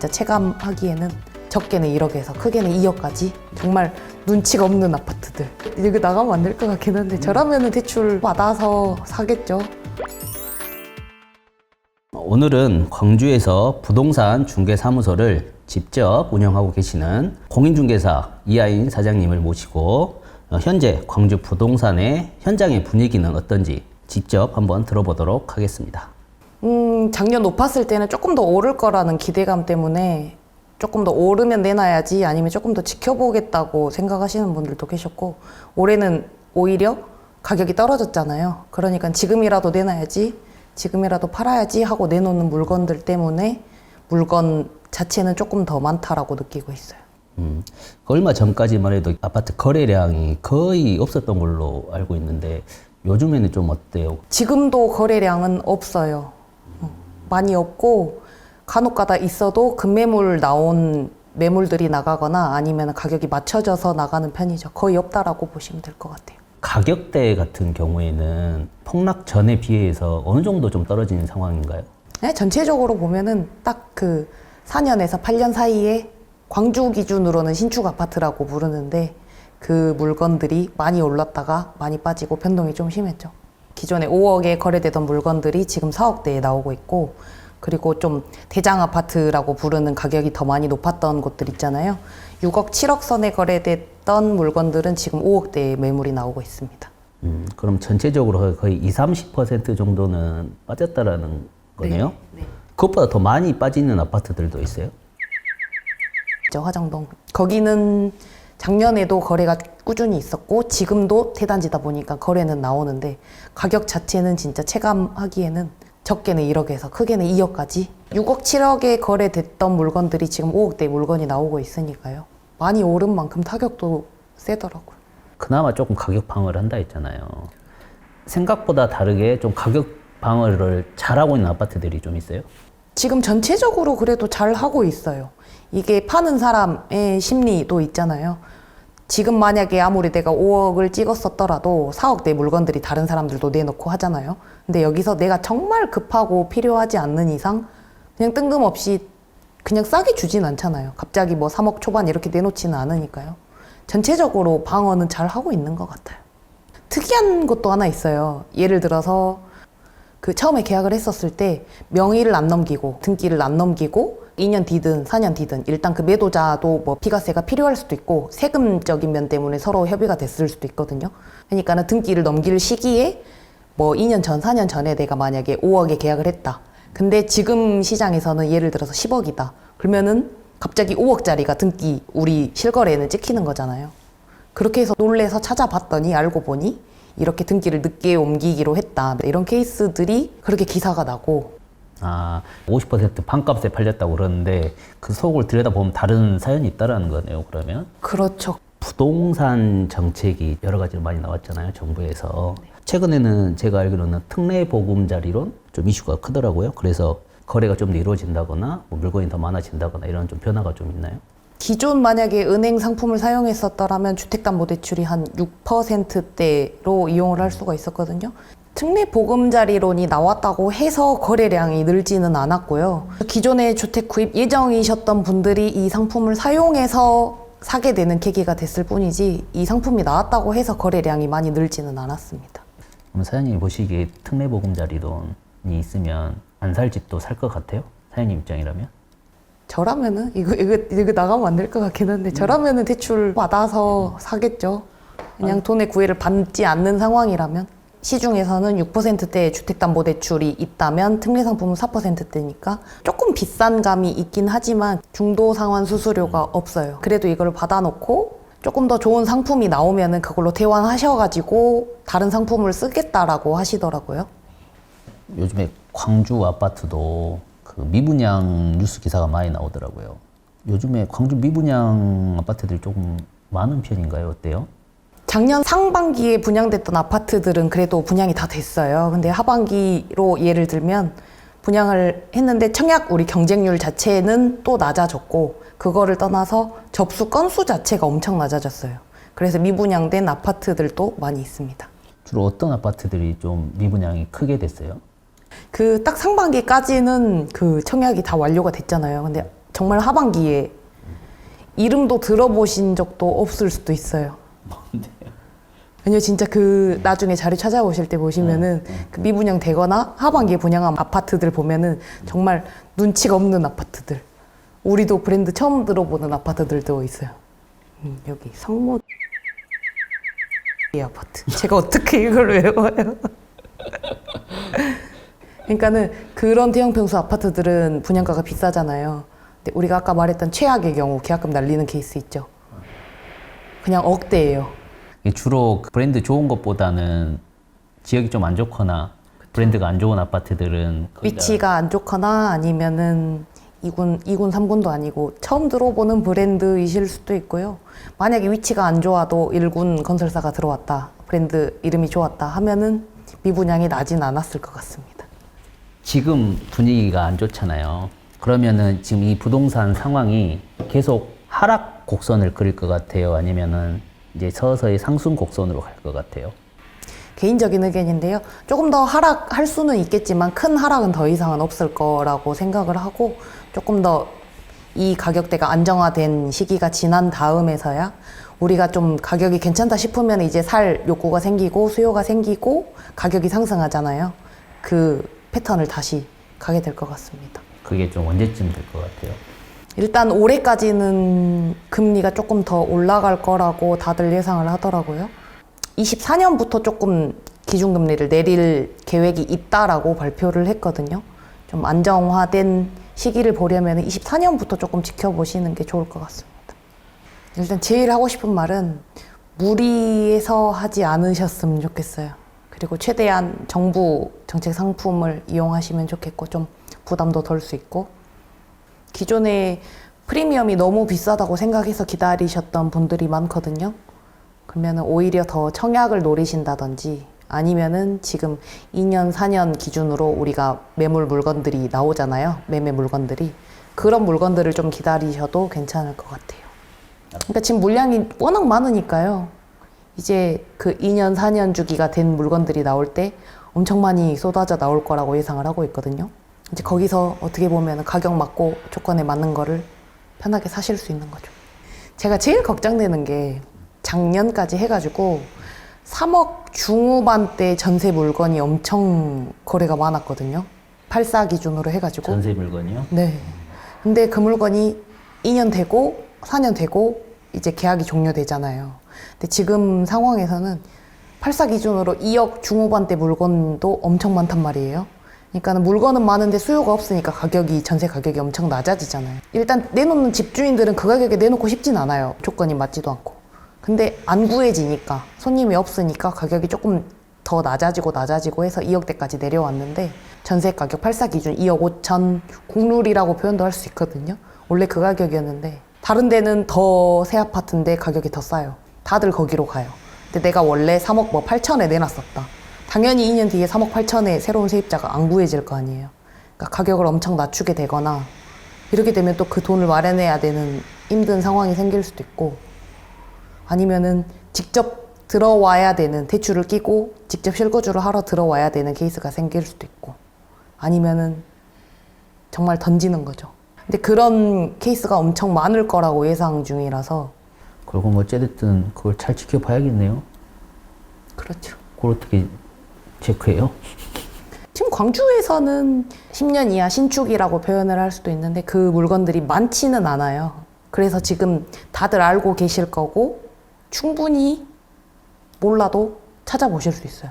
진짜 체감하기에는 적게는 1억에서 크게는 2억까지 정말 눈치가 없는 아파트들. 이거 나가면 안 될 것 같긴 한데 저라면 대출 받아서 사겠죠. 오늘은 광주에서 부동산 중개사무소를 직접 운영하고 계시는 공인중개사 이하인 사장님을 모시고 현재 광주 부동산의 현장의 분위기는 어떤지 직접 한번 들어보도록 하겠습니다. 작년 높았을 때는 조금 더 오를 거라는 기대감 때문에 조금 더 오르면 내놔야지 아니면 조금 더 지켜보겠다고 생각하시는 분들도 계셨고, 올해는 오히려 가격이 떨어졌잖아요. 그러니까 지금이라도 내놔야지, 지금이라도 팔아야지 하고 내놓는 물건들 때문에 물건 자체는 조금 더 많다라고 느끼고 있어요. 얼마 전까지만 해도 아파트 거래량이 거의 없었던 걸로 알고 있는데 요즘에는 좀 어때요? 지금도 거래량은 없어요. 많이 없고 간혹가다 있어도 급매물 나온 매물들이 나가거나 아니면 가격이 맞춰져서 나가는 편이죠. 거의 없다라고 보시면 될 것 같아요. 가격대 같은 경우에는 폭락 전에 비해서 어느 정도 좀 떨어지는 상황인가요? 네, 전체적으로 보면은 딱 그 4년에서 8년 사이에 광주 기준으로는 신축 아파트라고 부르는데 그 물건들이 많이 올랐다가 많이 빠지고 변동이 좀 심했죠. 기존에 5억에 거래되던 물건들이 지금 4억대에 나오고 있고, 그리고 좀 대장 아파트라고 부르는 가격이 더 많이 높았던 곳들 있잖아요. 6억, 7억 선에 거래됐던 물건들은 지금 5억대에 매물이 나오고 있습니다. 그럼 전체적으로 거의 20-30% 정도는 빠졌다라는 거네요? 네. 그것보다 더 많이 빠지는 아파트들도 있어요? 화정동. 거기는 작년에도 거래가 꾸준히 있었고 지금도 대단지다 보니까 거래는 나오는데 가격 자체는 진짜 체감하기에는 적게는 1억에서 크게는 2억까지 6억, 7억에 거래됐던 물건들이 지금 5억대 물건이 나오고 있으니까요. 많이 오른 만큼 타격도 세더라고요. 그나마 조금 가격 방어를 한다 했잖아요. 생각보다 다르게 좀 가격 방어를 잘하고 있는 아파트들이 좀 있어요? 지금 전체적으로 그래도 잘 하고 있어요. 이게 파는 사람의 심리도 있잖아요. 지금 만약에 아무리 내가 5억을 찍었었더라도 4억대 물건들이 다른 사람들도 내놓고 하잖아요. 근데 여기서 내가 정말 급하고 필요하지 않는 이상 그냥 뜬금없이 그냥 싸게 주진 않잖아요. 갑자기 뭐 3억 초반 이렇게 내놓지는 않으니까요. 전체적으로 방어는 잘 하고 있는 것 같아요. 특이한 것도 하나 있어요. 예를 들어서 그 처음에 계약을 했었을 때 명의를 안 넘기고 등기를 안 넘기고 2년 뒤든 4년 뒤든 일단 그 매도자도 뭐 비과세가 필요할 수도 있고 세금적인 면 때문에 서로 협의가 됐을 수도 있거든요. 그러니까는 등기를 넘길 시기에 뭐 2년 전, 4년 전에 내가 만약에 5억에 계약을 했다. 근데 지금 시장에서는 예를 들어서 10억이다. 그러면은 갑자기 5억짜리가 등기 우리 실거래에는 찍히는 거잖아요. 그렇게 해서 놀래서 찾아봤더니 알고 보니 이렇게 등기를 늦게 옮기기로 했다. 이런 케이스들이 그렇게 기사가 나고. 50% 반값에 팔렸다고 그러는데 그 속을 들여다보면 다른 사연이 있다라는 거네요, 그러면? 그렇죠. 부동산 정책이 여러 가지로 많이 나왔잖아요, 정부에서. 최근에는 제가 알기로는 특례보금자리론 좀 이슈가 크더라고요. 그래서 거래가 좀 더 이루어진다거나 뭐 물건이 더 많아진다거나 이런 좀 변화가 좀 있나요? 기존 만약에 은행 상품을 사용했었더라면 주택담보대출이 한 6%대로 이용을 할 수가 있었거든요. 특례보금자리론이 나왔다고 해서 거래량이 늘지는 않았고요. 기존에 주택 구입 예정이셨던 분들이 이 상품을 사용해서 사게 되는 계기가 됐을 뿐이지 이 상품이 나왔다고 해서 거래량이 많이 늘지는 않았습니다. 그럼 사장님이 보시기에 특례보금자리론이 있으면 안 살 집도 살 것 같아요? 사장님 입장이라면? 저라면은 이거 나가면 안 될 것 같긴 한데 저라면은 대출 받아서 사겠죠. 그냥 돈의 구애를 받지 않는 상황이라면. 시중에서는 6%대의 주택담보대출이 있다면 특례상품은 4%대니까 조금 비싼 감이 있긴 하지만 중도상환 수수료가 없어요. 그래도 이걸 받아놓고 조금 더 좋은 상품이 나오면은 그걸로 대환하셔가지고 다른 상품을 쓰겠다라고 하시더라고요. 요즘에 광주 아파트도 그 미분양 뉴스 기사가 많이 나오더라고요. 요즘에 광주 미분양 아파트들이 조금 많은 편인가요? 어때요? 작년 상반기에 분양됐던 아파트들은 그래도 분양이 다 됐어요. 근데 하반기로 예를 들면 분양을 했는데 청약 우리 경쟁률 자체는 또 낮아졌고 그거를 떠나서 접수 건수 자체가 엄청 낮아졌어요. 그래서 미분양된 아파트들도 많이 있습니다. 주로 어떤 아파트들이 좀 미분양이 크게 됐어요? 그 딱 상반기까지는 그 청약이 다 완료가 됐잖아요. 근데 정말 하반기에 이름도 들어보신 적도 없을 수도 있어요. 아니요, 진짜 그 나중에 자료 찾아보실 때 보시면은 그 미분양 되거나 하반기에 분양한 아파트들 보면은 정말 눈치가 없는 아파트들. 우리도 브랜드 처음 들어보는 아파트들도 있어요. 여기 성모 이 아파트. 제가 어떻게 이걸 외워요? 그러니까는 그런 대형 평수 아파트들은 분양가가 비싸잖아요. 근데 우리가 아까 말했던 최악의 경우 계약금 날리는 케이스 있죠. 그냥 억대예요. 주로 그 브랜드 좋은 것보다는 지역이 좀 안 좋거나 브랜드가 안 좋은 아파트들은 위치가 안 좋거나 아니면은 2군, 3군도 아니고 처음 들어보는 브랜드이실 수도 있고요. 만약에 위치가 안 좋아도 1군 건설사가 들어왔다, 브랜드 이름이 좋았다 하면은 미분양이 나진 않았을 것 같습니다. 지금 분위기가 안 좋잖아요. 그러면은 지금 이 부동산 상황이 계속 하락 곡선을 그릴 것 같아요? 아니면은 이제 서서히 상승 곡선으로 갈 것 같아요? 개인적인 의견인데요. 조금 더 하락할 수는 있겠지만 큰 하락은 더 이상은 없을 거라고 생각을 하고 조금 더 이 가격대가 안정화된 시기가 지난 다음에서야 우리가 좀 가격이 괜찮다 싶으면 이제 살 욕구가 생기고 수요가 생기고 가격이 상승하잖아요. 그 패턴을 다시 가게 될 것 같습니다. 그게 좀 언제쯤 될 것 같아요? 일단 올해까지는 금리가 조금 더 올라갈 거라고 다들 예상을 하더라고요. 24년부터 조금 기준금리를 내릴 계획이 있다라고 발표를 했거든요. 좀 안정화된 시기를 보려면 24년부터 조금 지켜보시는 게 좋을 것 같습니다. 일단 제일 하고 싶은 말은 무리해서 하지 않으셨으면 좋겠어요. 그리고 최대한 정부 정책 상품을 이용하시면 좋겠고 좀 부담도 덜 수 있고 기존에 프리미엄이 너무 비싸다고 생각해서 기다리셨던 분들이 많거든요. 그러면 오히려 더 청약을 노리신다든지 아니면은 지금 2년, 4년 기준으로 우리가 매물 물건들이 나오잖아요. 매매 물건들이. 그런 물건들을 좀 기다리셔도 괜찮을 것 같아요. 그러니까 지금 물량이 워낙 많으니까요. 이제 그 2년, 4년 주기가 된 물건들이 나올 때 엄청 많이 쏟아져 나올 거라고 예상을 하고 있거든요. 이제 거기서 어떻게 보면 가격 맞고 조건에 맞는 거를 편하게 사실 수 있는 거죠. 제가 제일 걱정되는 게 작년까지 해가지고 3억 중후반대 전세 물건이 엄청 거래가 많았거든요. 84 기준으로 해가지고. 전세 물건이요? 네. 근데 그 물건이 2년 되고 4년 되고 이제 계약이 종료되잖아요. 근데 지금 상황에서는 84 기준으로 2억 중후반대 물건도 엄청 많단 말이에요. 그러니까 물건은 많은데 수요가 없으니까 전세 가격이 엄청 낮아지잖아요. 일단 내놓는 집주인들은 그 가격에 내놓고 싶진 않아요. 조건이 맞지도 않고. 근데 안 구해지니까 손님이 없으니까 가격이 조금 더 낮아지고 해서 2억대까지 내려왔는데 전세 가격 84 기준 2억 5천 국룰이라고 표현도 할 수 있거든요. 원래 그 가격이었는데 다른 데는 더 새 아파트인데 가격이 더 싸요. 다들 거기로 가요. 근데 내가 원래 3억 8천에 내놨었다. 당연히 2년 뒤에 3억 8천에 새로운 세입자가 안 구해질 거 아니에요. 그러니까 가격을 엄청 낮추게 되거나 이렇게 되면 또 그 돈을 마련해야 되는 힘든 상황이 생길 수도 있고 아니면은 직접 들어와야 되는 대출을 끼고 직접 실거주를 하러 들어와야 되는 케이스가 생길 수도 있고 아니면은 정말 던지는 거죠. 근데 그런 케이스가 엄청 많을 거라고 예상 중이라서 그럼 어찌됐든 그걸 잘 지켜봐야겠네요. 그렇죠. 그걸 어떻게 체크해요? 지금 광주에서는 10년 이하 신축이라고 표현을 할 수도 있는데 그 물건들이 많지는 않아요. 그래서 지금 다들 알고 계실 거고 충분히 몰라도 찾아보실 수 있어요.